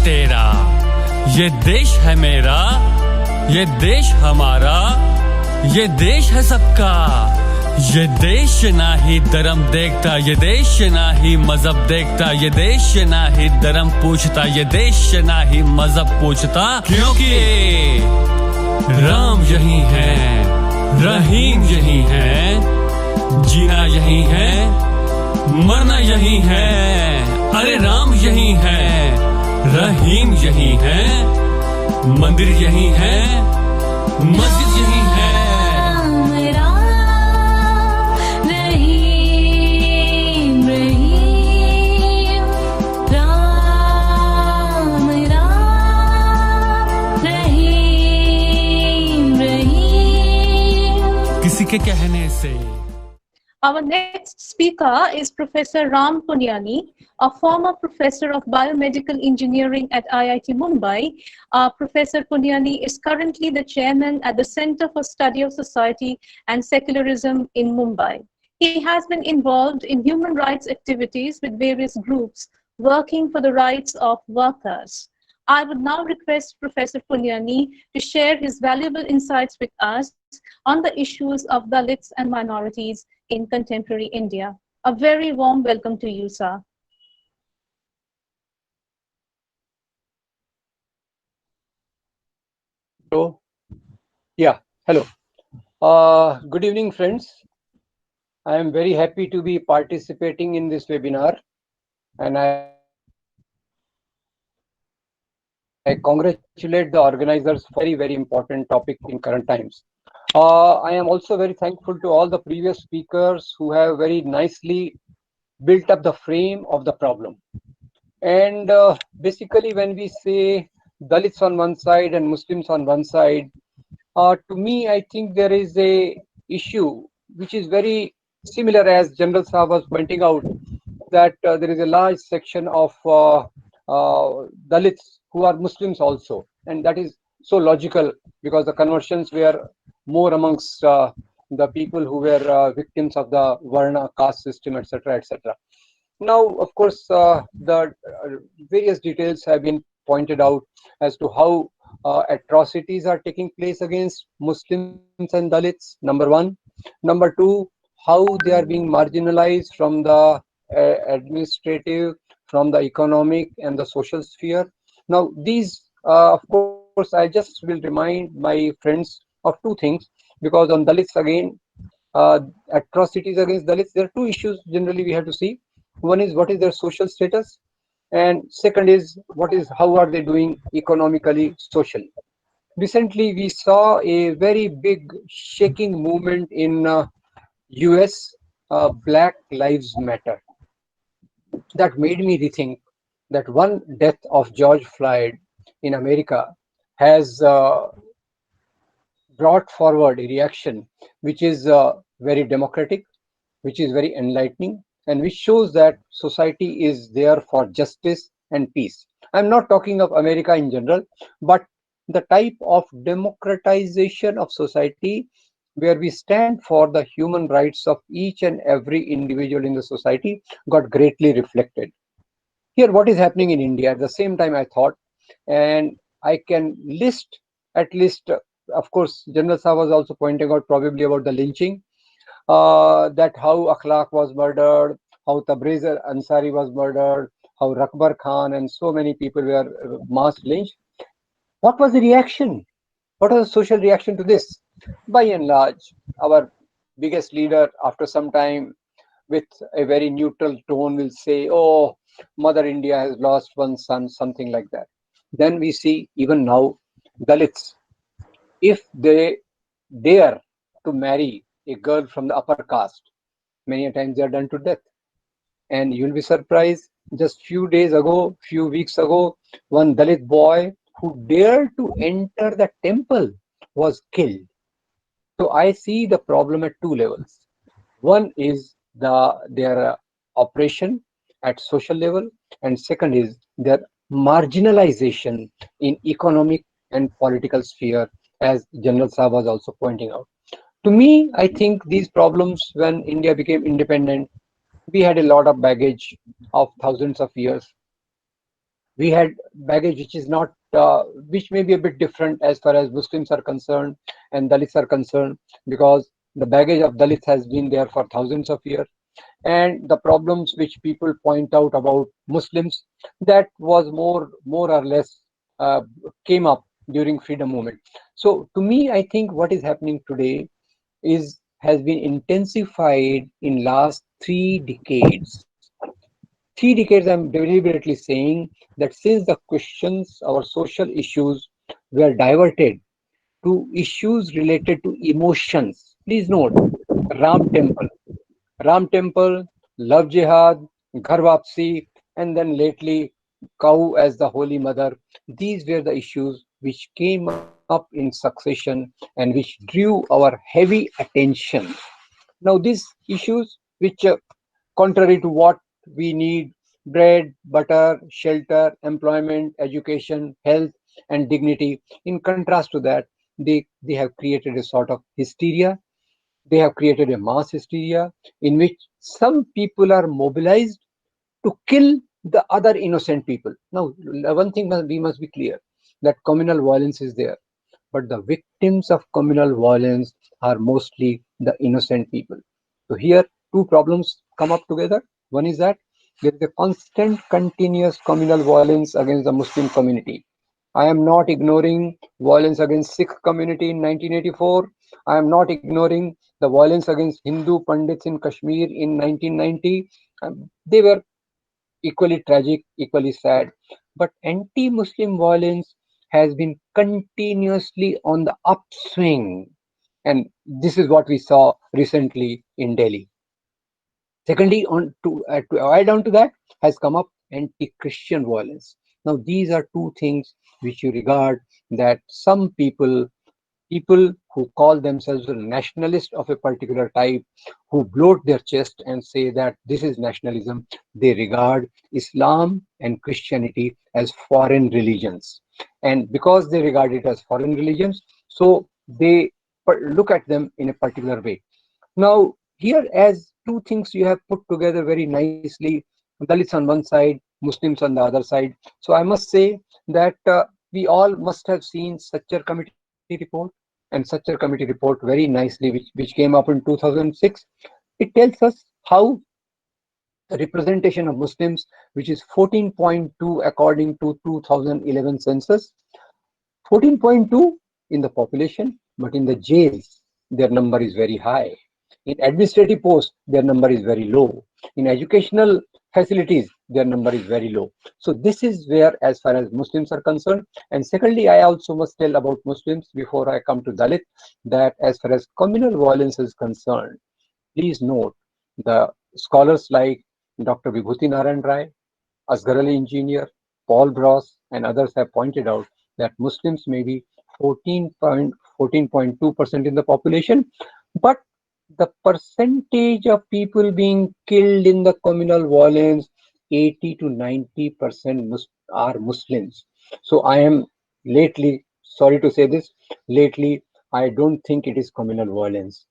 तेरा, ये देश है मेरा, ये देश हमारा, ये देश है सबका। ये देश ना ही धर्म देखता, ये देश ना ही मजहब देखता, ये देश ना ही धर्म पूछता, ये देश ना ही मजहब पूछता, क्योंकि राम यही है, रहीम यही है, जीना यही है, मरना यही है। अरे राम यही है, रहीम यही है, मंदिर यही है, मस्जिद यही है। किसी के कहने से। Our next speaker is Professor Ram Punyani, a former professor of biomedical engineering at IIT Mumbai. Professor Punyani is currently the chairman at the Center for Study of Society and Secularism in Mumbai. He has been involved in human rights activities with various groups working for the rights of workers. I would now request Professor Punyani to share his valuable insights with us on the issues of Dalits and minorities in contemporary India. A very warm welcome to you, sir. Hello. Hello. Good evening, friends. I am very happy to be participating in this webinar, and I congratulate the organizers for a very, very important topic in current times. I am also very thankful to all the previous speakers who have very nicely built up the frame of the problem. And basically, when we say Dalits on one side and Muslims on one side, to me, I think there is a issue which is very similar, as General Saab was pointing out, that there is a large section of Dalits who are Muslims also, and that is so logical because the conversions were more amongst the people who were victims of the Varna caste system, etc., etc. Now, of course, the various details have been pointed out as to how atrocities are taking place against Muslims and Dalits, number one. Number two, how they are being marginalized from the administrative, from the economic and the social sphere. Now, these, of course, I just will remind my friends of two things, because on Dalits again, atrocities against Dalits, there are two issues generally we have to see. One is what is their social status, and second is how are they doing economically, socially. Recently, we saw a very big shaking movement in US, Black Lives Matter. That made me rethink that one death of George Floyd in America has brought forward a reaction which is very democratic, which is very enlightening, and which shows that society is there for justice and peace. I'm not talking of America in general, but the type of democratization of society where we stand for the human rights of each and every individual in the society got greatly reflected. Here, what is happening in India at the same time, I thought, and I can list at least, of course, General Saab was also pointing out probably about the lynching, that how Akhlaq was murdered, how Tabriz Ansari was murdered, how Rakbar Khan and so many people were mass lynched. What was the reaction? What was the social reaction to this? By and large, our biggest leader, after some time, with a very neutral tone, will say, oh, Mother India has lost one son, something like that. Then we see even now, Dalits, if they dare to marry a girl from the upper caste, many times they are done to death. And you'll be surprised, just few weeks ago, one Dalit boy who dared to enter the temple was killed. So I see the problem at two levels. One is their oppression at social level, and second is their marginalization in economic and political sphere, as General Saab was also pointing out. To me, I think these problems, when India became independent, we had a lot of baggage of thousands of years. We had baggage which is not, which may be a bit different as far as Muslims are concerned and Dalits are concerned, because the baggage of Dalits has been there for thousands of years, and the problems which people point out about Muslims, that was more or less uh, came up during freedom movement. So to me, I think what is happening today is has been intensified in last 3 decades. 3 decades, I'm deliberately saying that since the questions, our social issues were diverted to issues related to emotions. Please note, Ram Temple, Ram Temple, Love Jihad, Ghar Wapsi, and then lately cow as the Holy Mother. These were the issues which came up in succession and which drew our heavy attention. Now, these issues, which contrary to what we need, bread, butter, shelter, employment, education, health, and dignity, in contrast to that, they have created a sort of hysteria. They have created a mass hysteria in which some people are mobilized to kill the other innocent people. Now, one thing we must be clear, that communal violence is there, but the victims of communal violence are mostly the innocent people. So here, two problems come up together. One is that there is a constant, continuous communal violence against the Muslim community. I am not ignoring violence against Sikh community in 1984. I am not ignoring the violence against Hindu Pandits in Kashmir in 1990. They were equally tragic, equally sad. But anti-Muslim violence has been continuously on the upswing. And this is what we saw recently in Delhi. Secondly, to add on to that, has come up anti-Christian violence. Now, these are two things which you regard that some people who call themselves a nationalist of a particular type, who bloat their chest and say that this is nationalism, they regard Islam and Christianity as foreign religions. And because they regard it as foreign religions, so they look at them in a particular way. Now, here, as two things you have put together very nicely, Dalits on one side, Muslims on the other side. So I must say that we all must have seen Sachar Committee report, and Sachar Committee report very nicely, which came up in 2006. It tells us how the representation of Muslims, which is 14.2 according to 2011 census, 14.2 in the population, but in the jails, their number is very high. In administrative posts, their number is very low. In educational facilities, their number is very low. So this is where, as far as Muslims are concerned. And secondly, I also must tell about Muslims before I come to Dalit, that as far as communal violence is concerned, please note the scholars like Dr. Vibhuti Narayan Rai, Asghar Ali Engineer, Paul Bross, and others have pointed out that Muslims may be 14.2% in the population, but the percentage of people being killed in the communal violence, 80 to 90% are Muslims. So I am lately, sorry to say this, lately I don't think it is communal violence.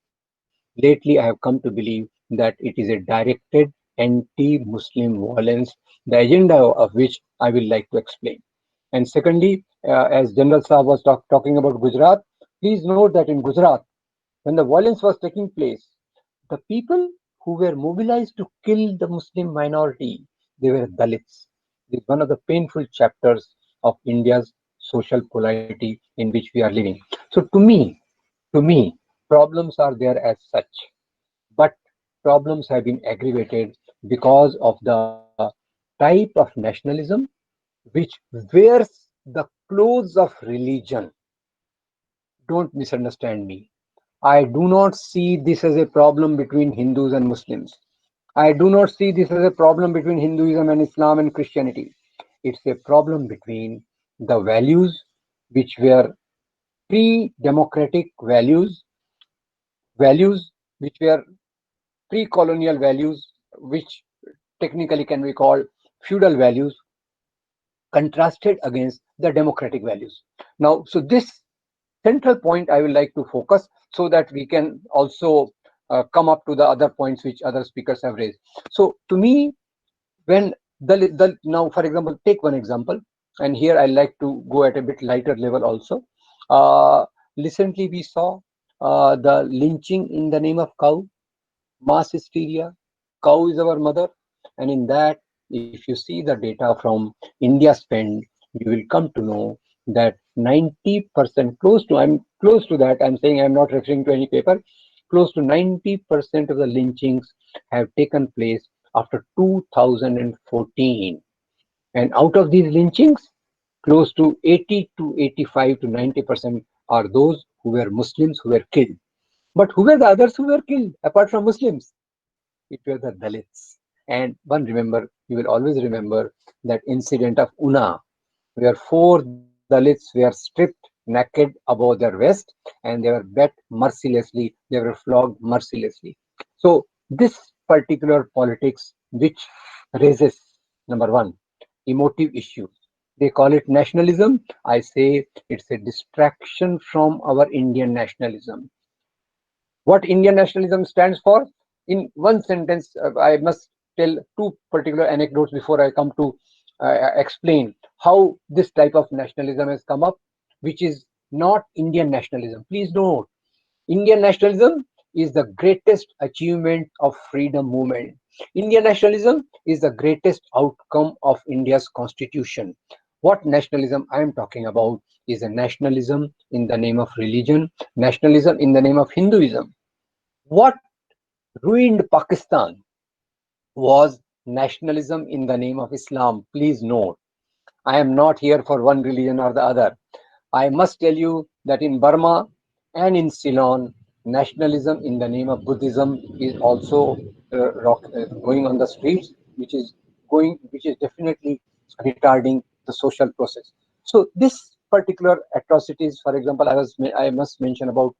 Lately I have come to believe that it is a directed anti-Muslim violence, the agenda of which I will like to explain. And secondly, as General Saab was talking about Gujarat, please note that in Gujarat, when the violence was taking place, the people who were mobilized to kill the Muslim minority, they were Dalits. This is one of the painful chapters of India's social polity in which we are living. So to me, problems are there as such, but problems have been aggravated because of the type of nationalism which wears the clothes of religion. Don't misunderstand me. I do not see this as a problem between Hindus and Muslims. I do not see this as a problem between Hinduism and Islam and Christianity. It's a problem between the values which were pre-democratic values, values which were pre-colonial values, which technically can be called feudal values, contrasted against the democratic values. Now, so this central point I would like to focus so that we can also come up to the other points which other speakers have raised. So to me, when Now, for example, take one example, and here I like to go at a bit lighter level also. Uh, Recently, we saw the lynching in the name of cow, mass hysteria. Cow is our mother, and in that, if you see the data from India spend, you will come to know that 90%, I'm close to that. I'm saying I'm not referring to any paper. Close to 90% of the lynchings have taken place after 2014. And out of these lynchings, close to 80 to 85 to 90% are those who were Muslims who were killed. But who were the others who were killed apart from Muslims? It were the Dalits. And you will always remember that incident of Una, where four Dalits were stripped naked above their waist and they were beat mercilessly, they were flogged mercilessly. So, this particular politics, which raises number one, emotive issues. They call it nationalism. I say it's a distraction from our Indian nationalism. What Indian nationalism stands for? In one sentence, I must tell two particular anecdotes before I come to explain how this type of nationalism has come up, which is not Indian nationalism. Please note, Indian nationalism is the greatest achievement of freedom movement. Indian nationalism is the greatest outcome of India's constitution. What nationalism I am talking about is a nationalism in the name of religion, nationalism in the name of Hinduism. What ruined Pakistan was nationalism in the name of Islam. Please note, I am not here for one religion or the other. I must tell you that in Burma and in Ceylon, nationalism in the name of Buddhism is also going on the streets, which is definitely retarding the social process. So this particular atrocities, for example, I must mention about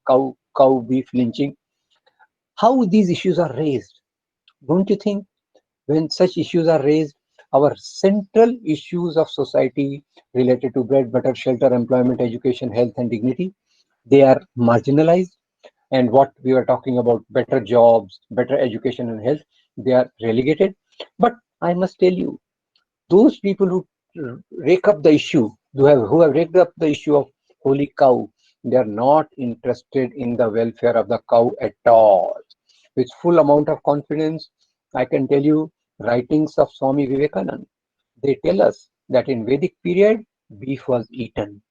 cow beef lynching. How these issues are raised? Don't you think when such issues are raised, our central issues of society related to bread, butter, shelter, employment, education, health, and dignity, they are marginalized? And what we were talking about, better jobs, better education, and health, they are relegated. But I must tell you, those people who rake up the issue, who have raked up the issue of holy cow, they are not interested in the welfare of the cow at all. With full amount of confidence, I can tell you writings of Swami Vivekananda. They tell us that in Vedic period, beef was eaten.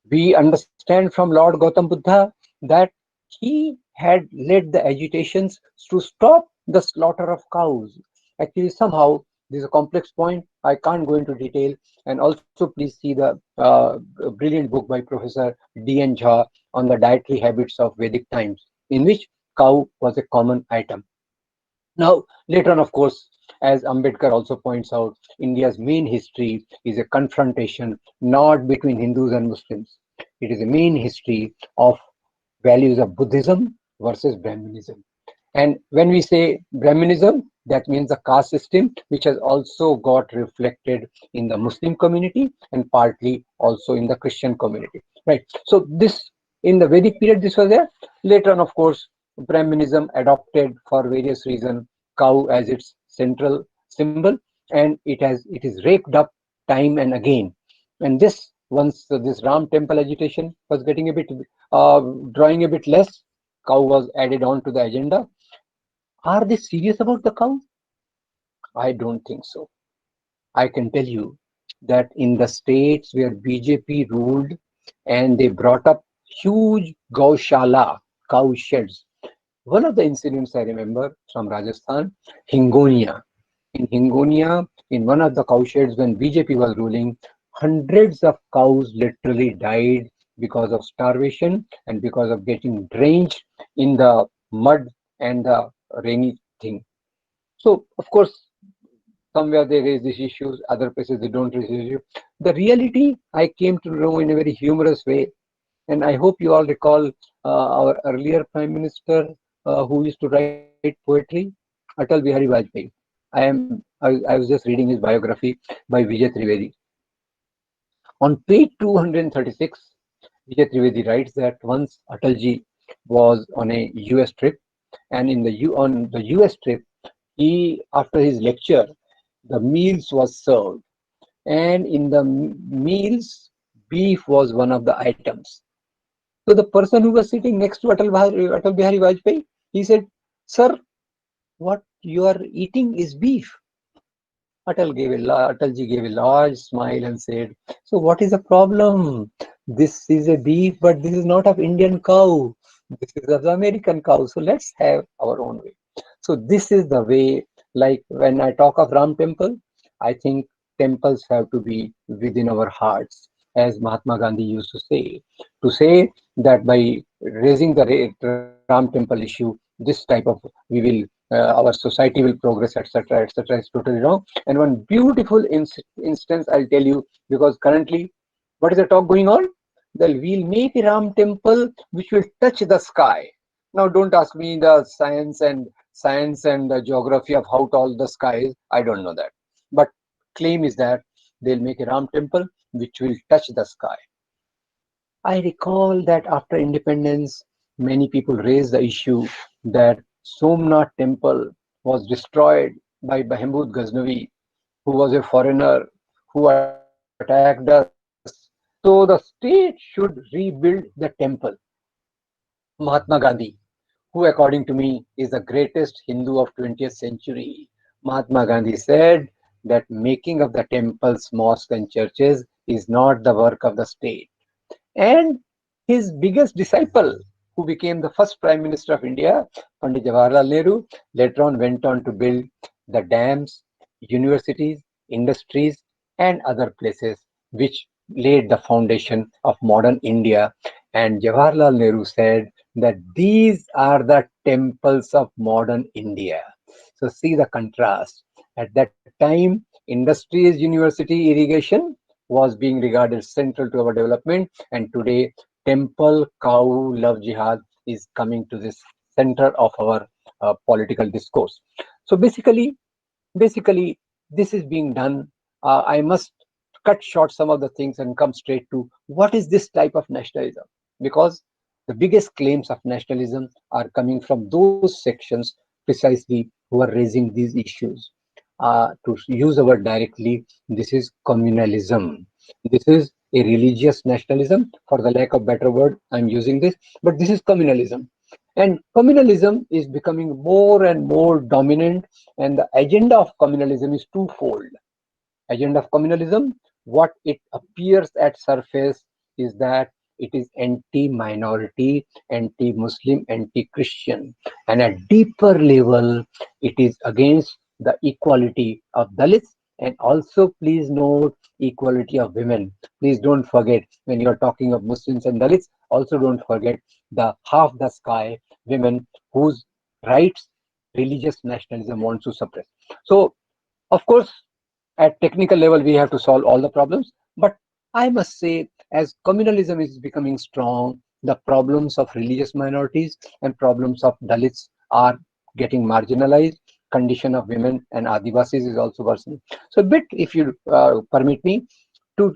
We understand from Lord Gautam Buddha that he had led the agitations to stop the slaughter of cows. Actually, somehow, this is a complex point. I can't go into detail. And also, please see the brilliant book by Professor D.N. Jha on the dietary habits of Vedic times, in which cow was a common item. Now, later on, of course, as Ambedkar also points out, India's main history is a confrontation not between Hindus and Muslims. It is a main history of values of Buddhism versus Brahminism. And when we say Brahminism, that means the caste system, which has also got reflected in the Muslim community and partly also in the Christian community. Right. So this in the Vedic period, this was there. Later on, of course, Brahminism adopted for various reasons cow as its central symbol, and it is raked up time and again. And this once this Ram temple agitation was getting a bit drawing a bit less, cow was added on to the agenda. Are they serious about the cow? I don't think so. I can tell you that in the states where BJP ruled and they brought up huge Gaushala, cow sheds. One of the incidents I remember from Rajasthan, Hingonia. In Hingonia, in one of the cow sheds when BJP was ruling, hundreds of cows literally died because of starvation and because of getting drenched in the mud and the rainy thing. So, of course, somewhere they raise these issues, other places they don't raise issues. The reality I came to know in a very humorous way, and I hope you all recall our earlier Prime Minister who used to write poetry, Atal Bihari Vajpayee. I was just reading his biography by Vijay Trivedi. On page 236, Vijay Trivedi writes that once Atalji was on a US trip, and on the US trip, he after his lecture, the meals was served, and in the meals, beef was one of the items. So the person who was sitting next to Atal Bihari Vajpayee, he said, "Sir, what you are eating is beef." Atalji gave a large smile and said, "So what is the problem? This is a beef, but this is not of Indian cow. This is of the American cow. So let's have our own way." So this is the way, like when I talk of Ram Temple, I think temples have to be within our hearts, as Mahatma Gandhi used to say that by raising the Ram Temple issue, this type of we will our society will progress, etc., etc., is totally wrong. And one beautiful instance I'll tell you, because currently, what is the talk going on? That we'll make a Ram temple which will touch the sky. Now, don't ask me the science and the geography of how tall the sky is. I don't know that. But claim is that they'll make a Ram temple which will touch the sky. I recall that after independence, many people raised the issue that Somnath temple was destroyed by Mahmud Ghaznavi, who was a foreigner who attacked us. So the state should rebuild the temple. Mahatma Gandhi, who according to me is the greatest Hindu of 20th century, Mahatma Gandhi said that making of the temples, mosques and churches is not the work of the state. And his biggest disciple, who became the first Prime Minister of India, Pandit Jawaharlal Nehru, later on went on to build the dams, universities, industries, and other places which laid the foundation of modern India. And Jawaharlal Nehru said that these are the temples of modern India. So see the contrast. At that time, industries, university, irrigation was being regarded central to our development, and today temple, cow, love jihad is coming to this center of our political discourse. So basically this is being done. I must cut short some of the things and come straight to what is this type of nationalism, because the biggest claims of nationalism are coming from those sections precisely who are raising these issues. To use a word directly, this is communalism. This is a religious nationalism. For the lack of better word, I'm using this, but this is communalism. And communalism is becoming more and more dominant, and the agenda of communalism is twofold. Agenda of communalism, what it appears at surface is that it is anti-minority, anti-Muslim, anti-Christian, and at deeper level, it is against the equality of Dalits, and also please note equality of women. Please don't forget, when you are talking of Muslims and Dalits, also don't forget the half the sky women whose rights religious nationalism wants to suppress. So, of course, at technical level, we have to solve all the problems. But I must say, as communalism is becoming strong, the problems of religious minorities and problems of Dalits are getting marginalized. Condition of women and Adivasis is also worsening. So, a bit, if you permit me, to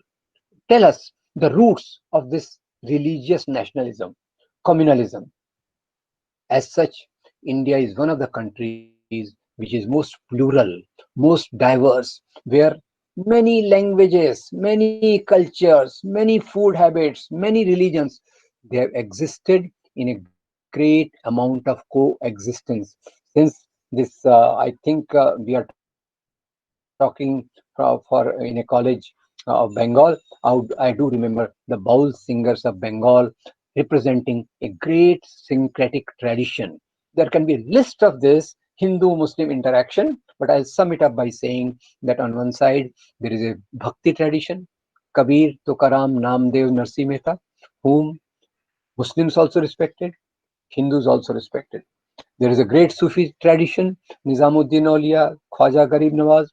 tell us the roots of this religious nationalism, communalism. As such, India is one of the countries which is most plural, most diverse, where many languages, many cultures, many food habits, many religions, they have existed in a great amount of coexistence. Since this, I think we are talking for in a college of Bengal. I do remember the Baul singers of Bengal representing a great syncretic tradition. There can be a list of this Hindu-Muslim interaction, but I'll sum it up by saying that on one side, there is a Bhakti tradition, Kabir, Tukaram, Namdev, Narsi Mehta, whom Muslims also respected, Hindus also respected. There is a great Sufi tradition, Nizamuddin Aulia, Khwaja Garib Nawaz,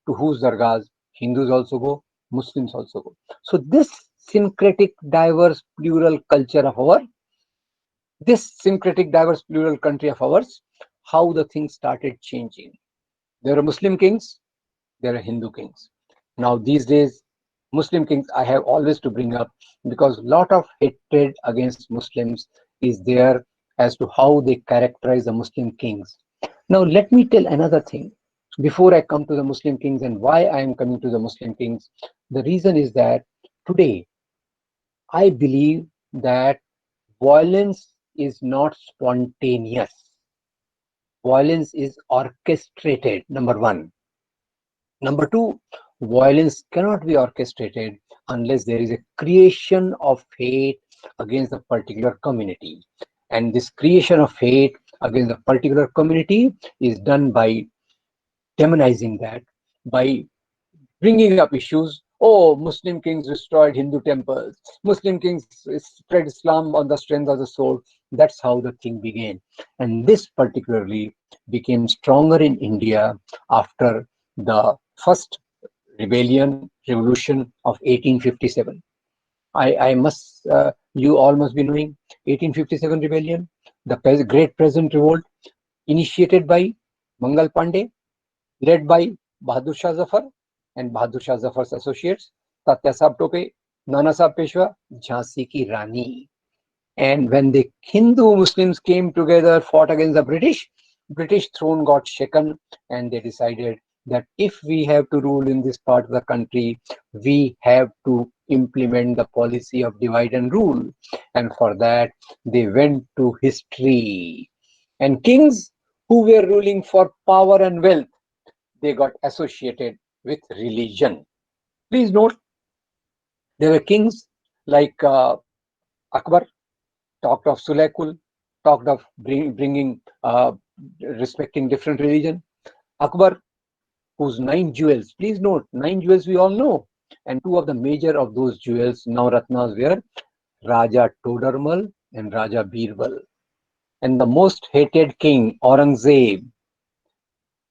to whose dargahs Hindus also go, Muslims also go. So this syncretic, diverse, plural culture of our, this syncretic, diverse, plural country of ours, how the things started changing. There are Muslim kings, there are Hindu kings. Now these days, Muslim kings I have always to bring up, because a lot of hatred against Muslims is there as to how they characterize the Muslim kings. Now let me tell another thing. Before I come to the Muslim kings and why I am coming to the Muslim kings, the reason is that today I believe that violence is not spontaneous. Violence is orchestrated, number one. Number two, violence cannot be orchestrated unless there is a creation of hate against a particular community. And this creation of hate against a particular community is done by demonizing that, by bringing up issues. Oh, Muslim kings destroyed Hindu temples. Muslim kings spread Islam on the strength of the sword. That's how the thing began. And this particularly became stronger in India after the first revolution of 1857. I must, you all must be knowing 1857 rebellion, the Great Peasant Revolt, initiated by Mangal Pandey, led by Bahadur Shah Zafar and Bahadur Shah Zafar's associates, Tatya Sahab Tope, Nana Sahab Peshwa, Jhansi Ki Rani. And when the Hindu Muslims came together, fought against the British throne got shaken, and they decided that if we have to rule in this part of the country, we have to implement the policy of divide and rule. And for that, they went to history. And kings who were ruling for power and wealth, they got associated with religion. Please note, there were kings like Akbar, talked of Sulaykul, talked of bringing, respecting different religion. Akbar, whose 9 jewels, please note, 9 jewels we all know. And two of the major of those jewels, Navratnas, were Raja Todarmal and Raja Birbal. And the most hated king, Aurangzeb.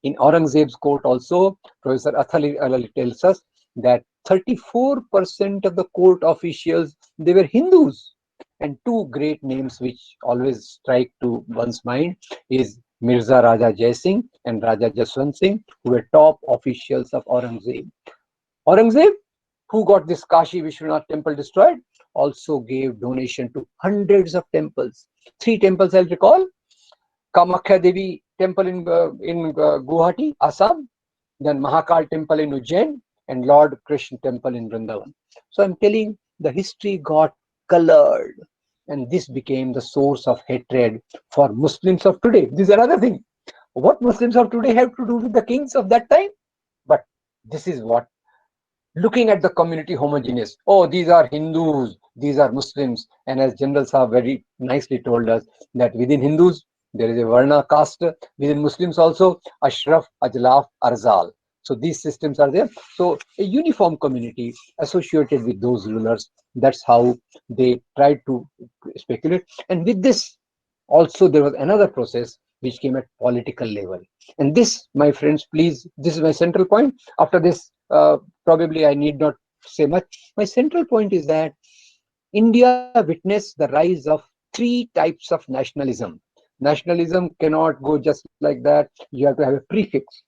In Aurangzeb's court also, Professor Athali Alali tells us that 34% of the court officials, they were Hindus. And two great names which always strike to one's mind is Mirza Raja Jai Singh and Raja Jaswant Singh, who were top officials of Aurangzeb. Aurangzeb, who got this Kashi Vishwanath temple destroyed, also gave donation to hundreds of temples. 3 temples I'll recall: Kamakhya Devi temple in Guwahati, Assam, then Mahakal temple in Ujjain, and Lord Krishna temple in Vrindavan. So I'm telling, the history got colored, and this became the source of hatred for Muslims of today. This is another thing. What Muslims of today have to do with the kings of that time? But this is what, looking at the community homogeneous. Oh, these are Hindus, these are Muslims. And as General Saab very nicely told us, that within Hindus, there is a Varna caste, within Muslims also, Ashraf, Ajlaf, Arzal. So these systems are there. So a uniform community associated with those rulers, that's how they tried to speculate. And with this, also there was another process which came at political level. And this, my friends, please, this is my central point. After this, probably I need not say much. My central point is that India witnessed the rise of 3 types of nationalism. Nationalism cannot go just like that. You have to have a prefix.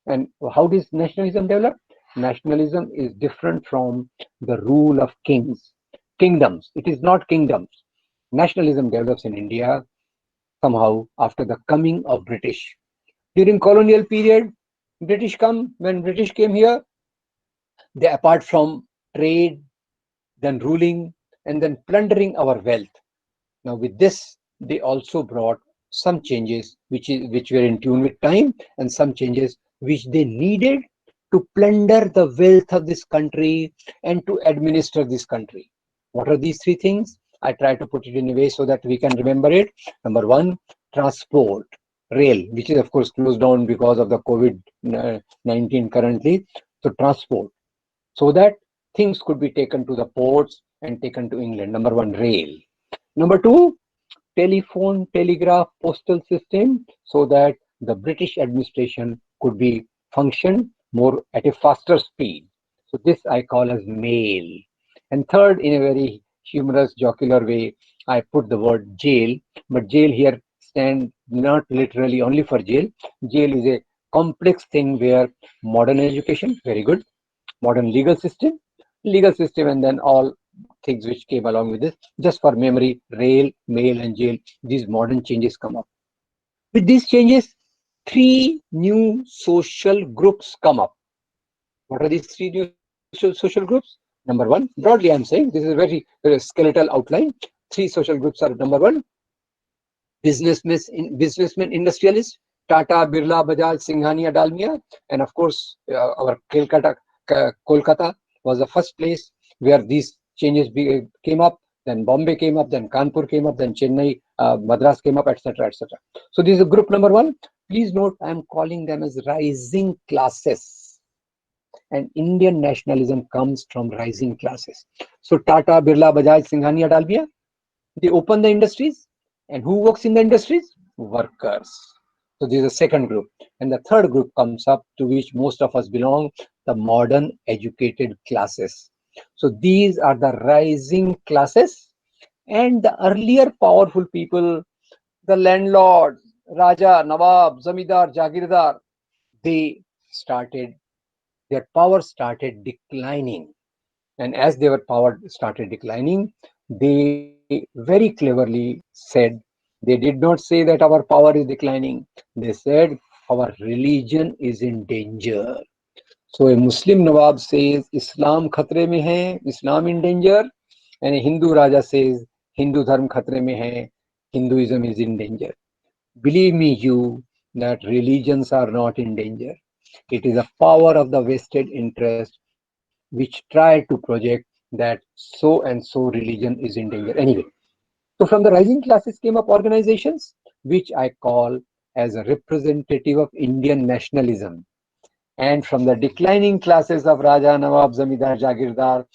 And how does nationalism develop? Nationalism is different from the rule of kingdoms. It is not kingdoms. Nationalism develops in India somehow after the coming of British. During colonial period, when British came here, they, apart from trade, then ruling, and then plundering our wealth. Now with this, they also brought some changes which were in tune with time, and some changes which they needed to plunder the wealth of this country and to administer this country. What are these 3 things? I try to put it in a way so that we can remember it. Number 1, transport, rail, which is of course closed down because of the COVID-19 currently. So transport, so that things could be taken to the ports and taken to England. Number 1, rail. Number 2, telephone, telegraph, postal system, so that the British administration could be functioned more at a faster speed. So this I call as mail. And third, in a very humorous, jocular way, I put the word jail, but jail here stands not literally only for jail. Jail is a complex thing where modern education, very good, modern legal system, and then all things which came along with this. Just for memory, rail, mail, and jail, these modern changes come up. With these changes, three new social groups come up. What are these three new social groups? Number one, broadly I'm saying, this is a very skeletal outline. Three social groups are: number one, businessmen industrialists, Tata, Birla, Bajaj, Singhania, Dalmia, and of course our Kolkata was the first place where these changes came up. Then Bombay came up, then Kanpur came up, then Chennai, Madras came up, etc., etc. So this is group number one. Please note, I am calling them as rising classes. And Indian nationalism comes from rising classes. So Tata, Birla, Bajaj, Singhania, Dalmia, they open the industries. And who works in the industries? Workers. So this is the second group. And the third group comes up, to which most of us belong, the modern educated classes. So these are the rising classes. And the earlier powerful people, the landlord, Raja, Nawab, Zamidar, Jagirdar, they started, their power started declining. And as their power started declining, they very cleverly said, they did not say that our power is declining. They said our religion is in danger. So a Muslim Nawab says Islam khatre mein hai, Islam in danger, and a Hindu Raja says Hindu dharm khatre mein hai, Hinduism is in danger. Believe me, you, that religions are not in danger. It is the power of the vested interest which try to project that so and so religion is in danger. Anyway, so from the rising classes came up organizations which I call as a representative of Indian nationalism. And from the declining classes of Raja, Nawab, Zamidar, Jagirdar,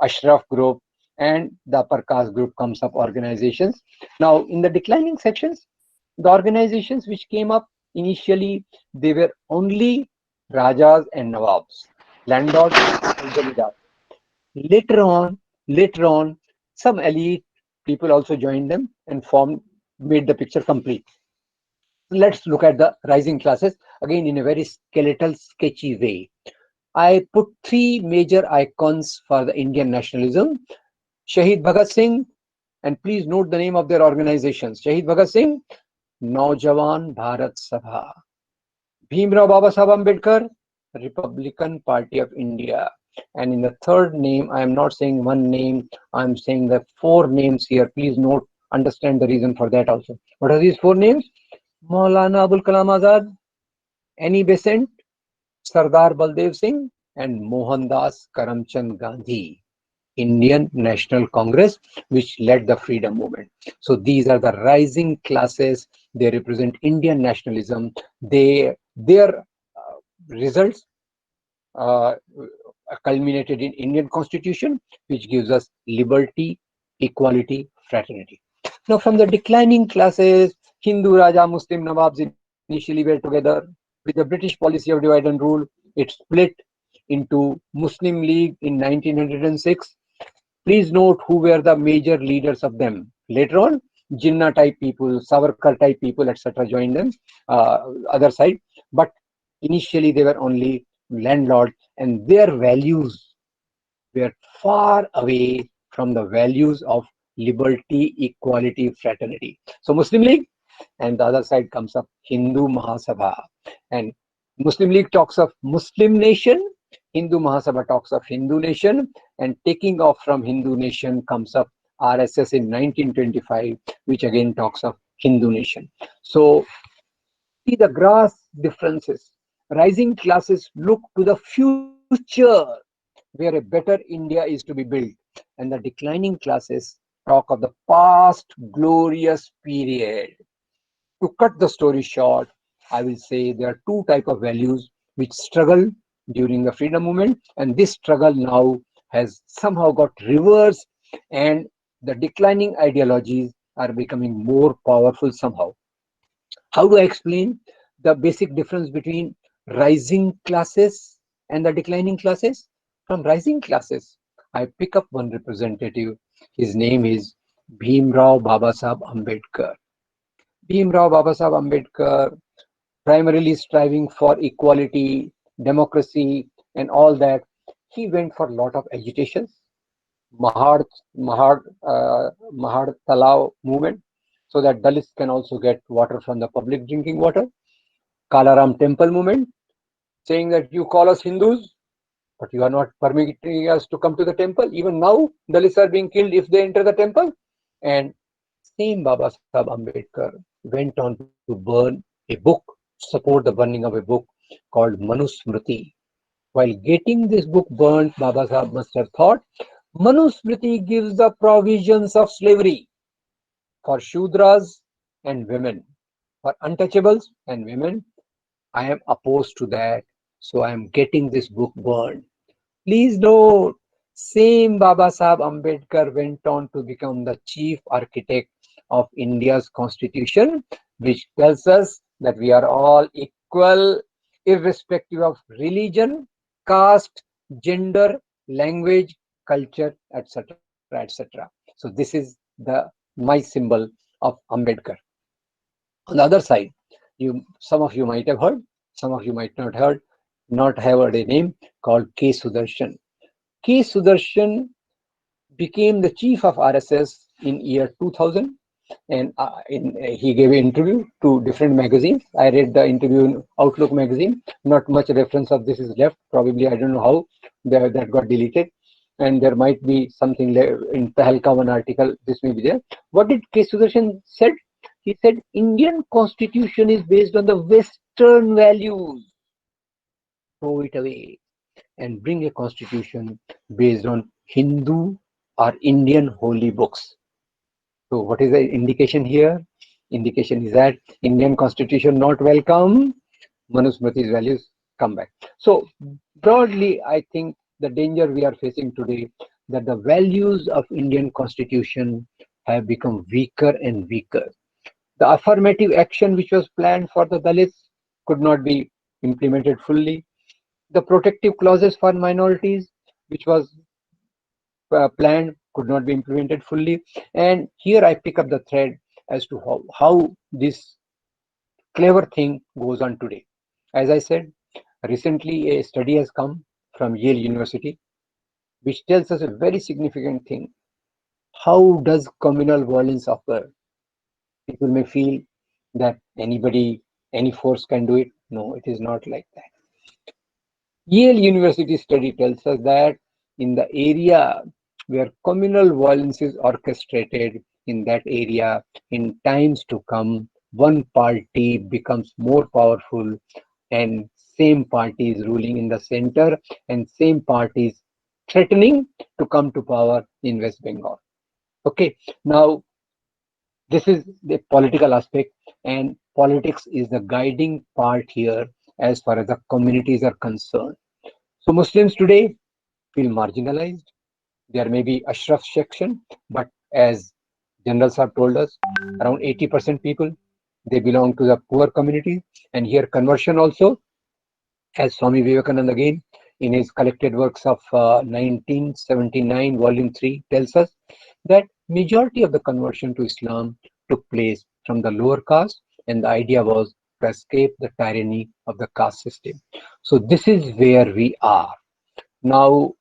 Ashraf group, and the upper caste group comes up organizations. Now, in the declining sections, the organizations which came up initially, they were only Rajas and Nawabs, landlords and Zamidar. Later on, some elite people also joined them and made the picture complete. Let's look at the rising classes again in a very skeletal, sketchy way. I put three major icons for the Indian nationalism: Shahid Bhagat Singh, and please note the name of their organizations: Shahid Bhagat Singh, Naujawan Bharat Sabha; Bhimrao Babasaheb Ambedkar, Republican Party of India. And in the third name, I am not saying one name, I am saying the four names here. Please note, understand the reason for that also. What are these four names? Maulana Abul Kalam Azad, Annie Besant, Sardar Baldev Singh, and Mohandas Karamchand Gandhi. Indian National Congress, which led the freedom movement. So these are the rising classes. They represent Indian nationalism. Their results culminated in Indian Constitution, which gives us liberty, equality, fraternity. Now, from the declining classes, Hindu Raja, Muslim Nawabs initially were together. With the British policy of divide and rule, it split into Muslim League in 1906. Please note who were the major leaders of them. Later on, Jinnah type people, Savarkar type people, etc. joined them, other side. But initially they were only landlords, and their values were far away from the values of liberty, equality, fraternity. So Muslim League, and the other side comes up Hindu Mahasabha. And Muslim League talks of Muslim nation, Hindu Mahasabha talks of Hindu nation, and taking off from Hindu nation comes up RSS in 1925, which again talks of Hindu nation. So see the gross differences. Rising classes look to the future where a better India is to be built, and the declining classes talk of the past glorious period. To cut the story short, I will say there are two types of values which struggled during the freedom movement, and this struggle now has somehow got reversed, and the declining ideologies are becoming more powerful somehow. How do I explain the basic difference between rising classes and the declining classes? From rising classes, I pick up one representative. His name is Bhimrao Babasaheb Ambedkar. Bhimrao Babasaheb Ambedkar, primarily striving for equality, democracy, and all that, he went for a lot of agitations. Mahad, Mahad Talao movement, so that Dalits can also get water from the public drinking water. Kalaram temple movement, saying that you call us Hindus, but you are not permitting us to come to the temple. Even now, Dalits are being killed if they enter the temple. And same Baba Sahib Ambedkar went on to burn a book, support the burning of a book called Manusmriti. While getting this book burnt, Baba Sahib must have thought, Manusmriti gives the provisions of slavery for Shudras and women, for untouchables and women. I am opposed to that, so I am getting this book burned. Please note, same Baba Sahib Ambedkar went on to become the chief architect of India's constitution, which tells us that we are all equal, irrespective of religion, caste, gender, language, culture, etc., etc. So this is the my symbol of Ambedkar. On the other side, some of you might have heard, some of you might not have heard a name called K. Sudarshan. K. Sudarshan became the chief of RSS in year 2000, and he gave an interview to different magazines. I read the interview in Outlook magazine. Not much reference of this is left. Probably I don't know how that got deleted, and there might be something in Pahalka one article. This may be there. What did K. Sudarshan said? He said Indian constitution is based on the Western values. Throw it away and bring a constitution based on Hindu or Indian holy books. So what is the indication here? Indication is that Indian constitution not welcome, Manusmriti's values come back. So broadly, I think the danger we are facing today, that the values of Indian constitution have become weaker and weaker. The affirmative action which was planned for the Dalits could not be implemented fully. The protective clauses for minorities, which was planned, could not be implemented fully. And here I pick up the thread as to how this clever thing goes on today. As I said, recently a study has come from Yale University, which tells us a very significant thing. How does communal violence occur? People may feel that anybody, any force can do it. No, it is not like that. Yale University study tells us that in the area where communal violence is orchestrated, in that area, in times to come, one party becomes more powerful, and same party is ruling in the center, and same party is threatening to come to power in West Bengal. Okay, now this is the political aspect, and politics is the guiding part here as far as the communities are concerned. So Muslims today feel marginalized. There may be Ashraf section, but as generals have told us, around 80% people, they belong to the poor community. And here conversion also, as Swami Vivekananda again in his collected works of 1979, volume 3, tells us that majority of the conversion to Islam took place from the lower caste, and the idea was to escape the tyranny of the caste system. So this is where we are. Now,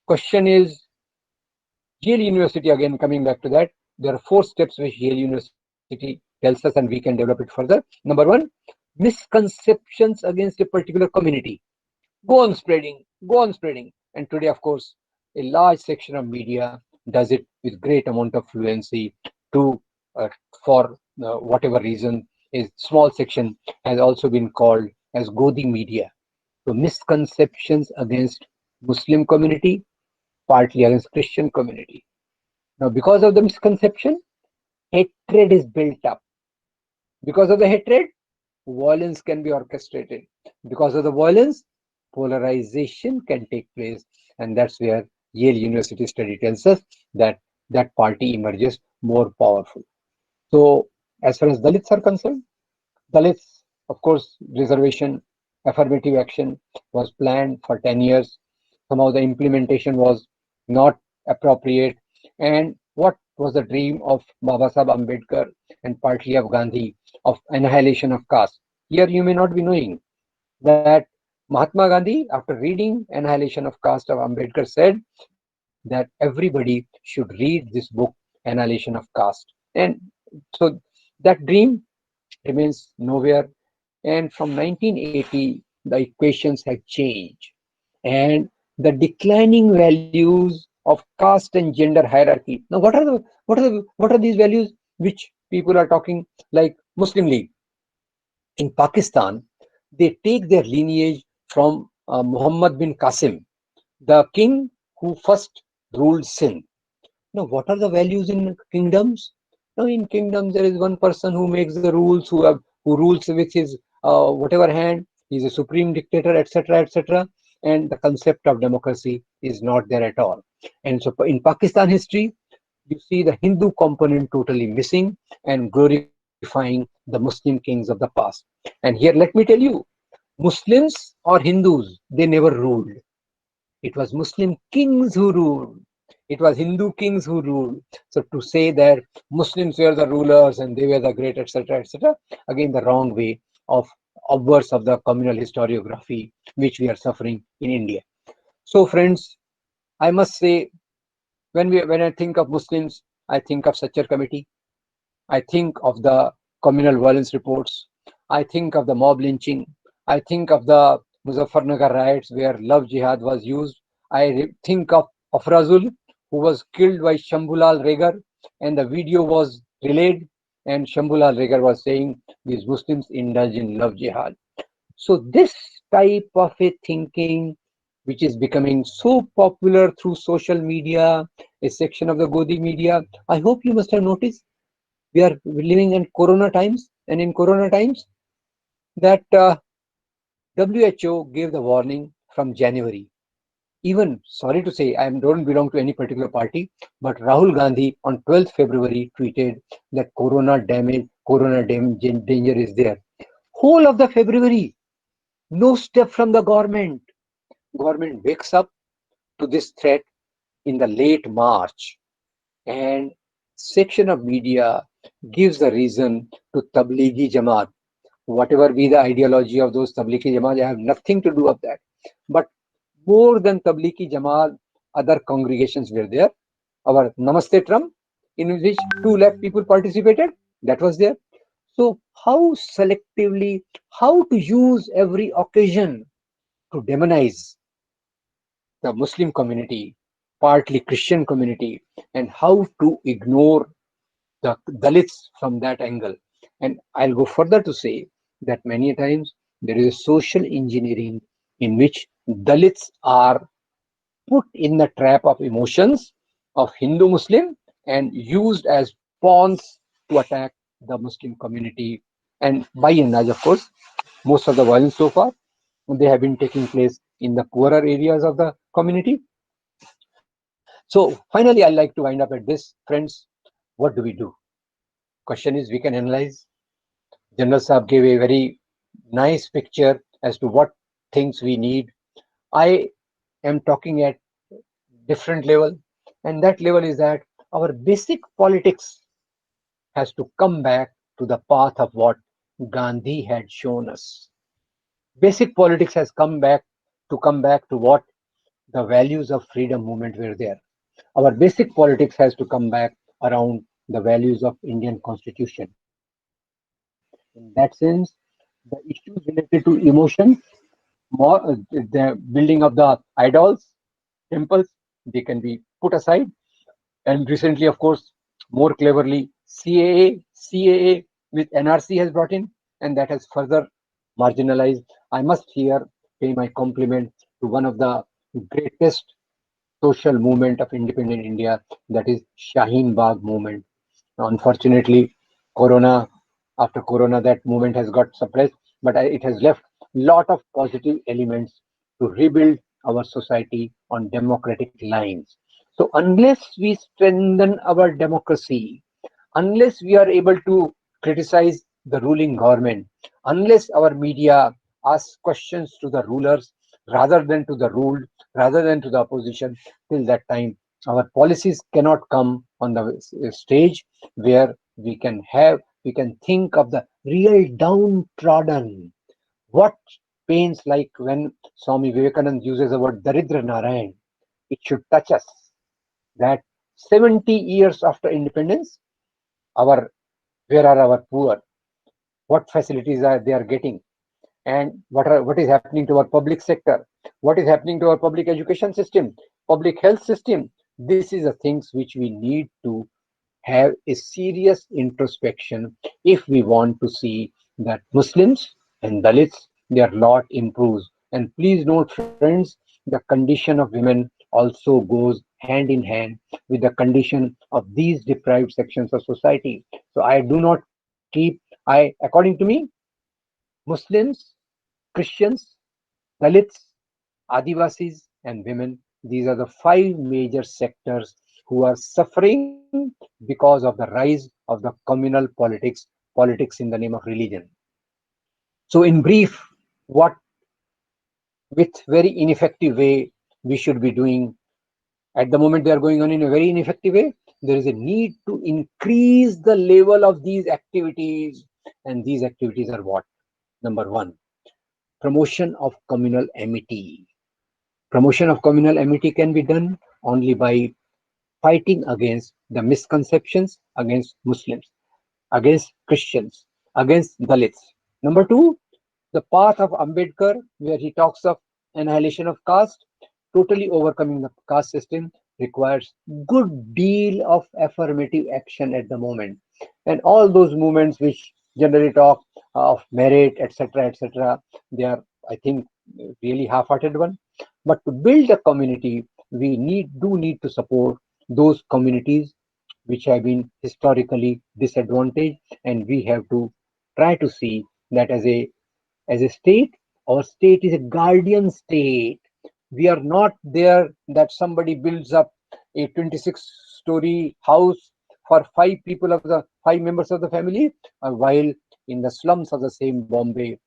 question is, Yale University, again coming back to that, there are 4 steps which Yale University tells us, and we can develop it further. Number 1, misconceptions against a particular community. Go on spreading, go on spreading. And today, of course, a large section of media does it with great amount of fluency to, for whatever reason, a small section has also been called as Godi media. So misconceptions against Muslim community, partly against Christian community. Now, because of the misconception, hatred is built up. Because of the hatred, violence can be orchestrated. Because of the violence, polarization can take place. And that's where Yale University study tells us that that party emerges more powerful. So as far as Dalits are concerned, Dalits, of course, reservation, affirmative action was planned for 10 years. Somehow the implementation was not appropriate. And what was the dream of Baba Sahib Ambedkar and partly of Gandhi of annihilation of caste? Here you may not be knowing that Mahatma Gandhi, after reading Annihilation of Caste of Ambedkar, said that everybody should read this book, Annihilation of Caste. And so that dream remains nowhere And from 1980, the equations have changed. And the declining values of caste and gender hierarchy. Now, what are these values which people are talking, like Muslim League? In Pakistan, they take their lineage from Muhammad bin Qasim, the king who first ruled Sindh. Now, what are the values in kingdoms? Now, in kingdoms, there is one person who makes the rules, who rules with his whatever hand. He's a supreme dictator, etc., etc. And the concept of democracy is not there at all. And so, in Pakistan history, you see the Hindu component totally missing and glorifying the Muslim kings of the past. And here, let me tell you, Muslims or Hindus, they never ruled. It was Muslim kings who ruled. It was Hindu kings who ruled. So to say that Muslims were the rulers and they were the great, etc., etc., again the wrong way of obverse of the communal historiography which we are suffering in India. So friends, I must say, when I think of Muslims, I think of Sachar Committee. I think of the communal violence reports. I think of the mob lynching. I think of the Muzaffarnagar riots where love jihad was used. I think of Afrazul, who was killed by Shambhulal Regar, and the video was relayed, and Shambhulal Regar was saying these Muslims indulge in love jihad. So this type of a thinking, which is becoming so popular through social media, a section of the Godi media, I hope you must have noticed we are living in Corona times, and in Corona times, that WHO gave the warning from January. Even, sorry to say, I don't belong to any particular party, but Rahul Gandhi on 12th February tweeted that Corona damage danger is there. Whole of the February, no step from the government. Government wakes up to this threat in the late March, and section of media gives the reason to Tablighi Jamaat. Whatever be the ideology of those Tablighi Jamaat, I have nothing to do with that. But more than Tablighi Jamaat, other congregations were there. Our Namaste Trump, in which 2 lakh people participated, that was there. So how selectively, how to use every occasion to demonize the Muslim community, partly Christian community, and how to ignore the Dalits from that angle. And I'll go further to say that many times there is a social engineering in which Dalits are put in the trap of emotions of Hindu Muslim and used as pawns to attack the Muslim community. And by and large, of course, most of the violence so far, they have been taking place in the poorer areas of the community. So finally, I'd like to wind up at this, friends. What do we do? Question is, we can analyze. General Saab gave a very nice picture as to what things we need. I am talking at different level, and that level is that our basic politics has to come back to the path of what Gandhi had shown us. Basic politics has come back to what the values of freedom movement were there. Our basic politics has to come back around the values of Indian Constitution. In that sense, the issues related to emotion, the building of the idols, temples, they can be put aside. And recently, of course, more cleverly, CAA with NRC has brought in, and that has further marginalized. I must here pay my compliment to one of the greatest social movement of independent India, that is Shaheen Bagh movement. Unfortunately, Corona, after Corona, that movement has got suppressed, but it has left lot of positive elements to rebuild our society on democratic lines. So unless we strengthen our democracy, unless we are able to criticize the ruling government, unless our media asks questions to the rulers rather than to the ruled, rather than to the opposition, till that time, our policies cannot come on the stage where we can think of the real downtrodden. What pains, like when Swami Vivekananda uses the word Daridra Narayan, it should touch us that 70 years after independence, where are our poor? What facilities are they are getting? and what is happening to our public sector, what is happening to our public education system, public health system. This is the things which we need to have a serious introspection if we want to see that Muslims and Dalits, their lot improves. And please note, friends, the condition of women also goes hand in hand with the condition of these deprived sections of society. So I do not according to me, Muslims, Christians, Dalits, Adivasis, and women, these are the five major sectors who are suffering because of the rise of the communal politics in the name of religion. So, in brief, what with very ineffective way we should be doing at the moment, they are going on in a very ineffective way. There is a need to increase the level of these activities, and these activities are what? Number one, promotion of communal amity. Promotion of communal amity can be done only by fighting against the misconceptions against Muslims, against Christians, against Dalits. Number two, the path of Ambedkar, where he talks of annihilation of caste, totally overcoming the caste system requires good deal of affirmative action at the moment. And all those movements which generally talk of merit, etc., they are, I think, really half-hearted one. But to build a community, we need to support those communities which have been historically disadvantaged, and we have to try to see that as a state, our state is a guardian state. We are not there that somebody builds up a 26-story house for five members of the family, while in the slums of the same Bombay,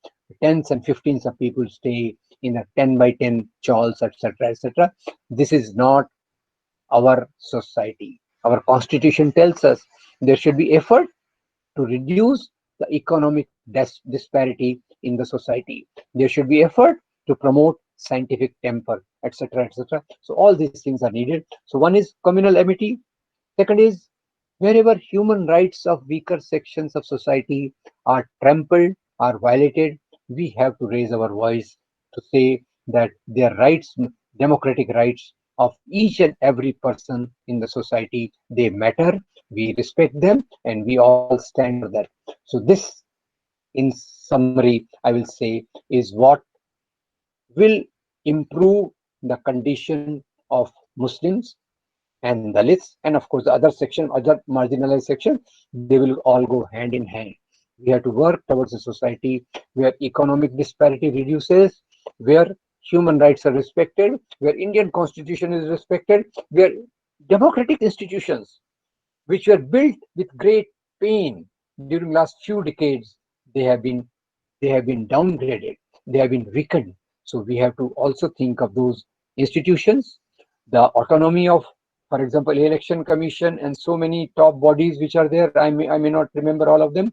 tens and fifteens of people stay in a 10 by 10 chawls, etc. This is not our society. Our constitution tells us there should be effort to reduce the economic disparity in the society. There should be effort to promote scientific temper, etc. So all these things are needed. So one is communal amity. Second is wherever human rights of weaker sections of society are trampled, are violated, we have to raise our voice to say that their rights, democratic rights of each and every person in the society, they matter. We respect them, and we all stand for that. So this, in summary, I will say, is what will improve the condition of Muslims and Dalits, and of course the other section, other marginalized section, they will all go hand in hand. We have to work towards a society where economic disparity reduces, where human rights are respected, where Indian constitution is respected, where democratic institutions which were built with great pain during last few decades, they have been downgraded, they have been weakened. So we have to also think of those institutions, the autonomy of, for example, election commission and so many top bodies which are there. I may not remember all of them,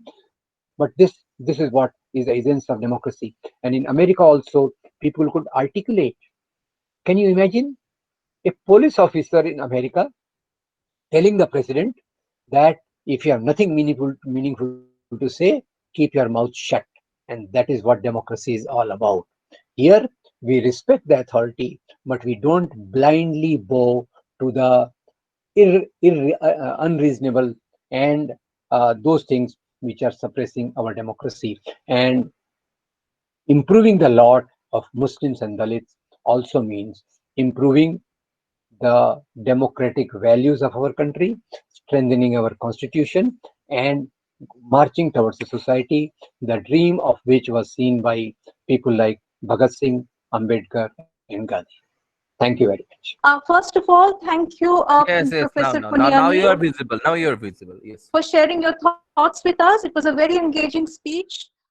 but this is what is the essence of democracy. And in America also, people could articulate. Can you imagine a police officer in America telling the president that if you have nothing meaningful to say, keep your mouth shut? And that is what democracy is all about. Here, we respect the authority, but we don't blindly bow to the unreasonable and those things which are suppressing our democracy. And improving the lot of Muslims and Dalits also means improving the democratic values of our country, strengthening our constitution, and marching towards a society, the dream of which was seen by people like Bhagat Singh, Ambedkar, and Gandhi. Thank you very much. First of all, thank you, Yes. Professor Now Punyani, you are visible. Now you are visible. Yes. for sharing your thoughts with us. It was a very engaging speech.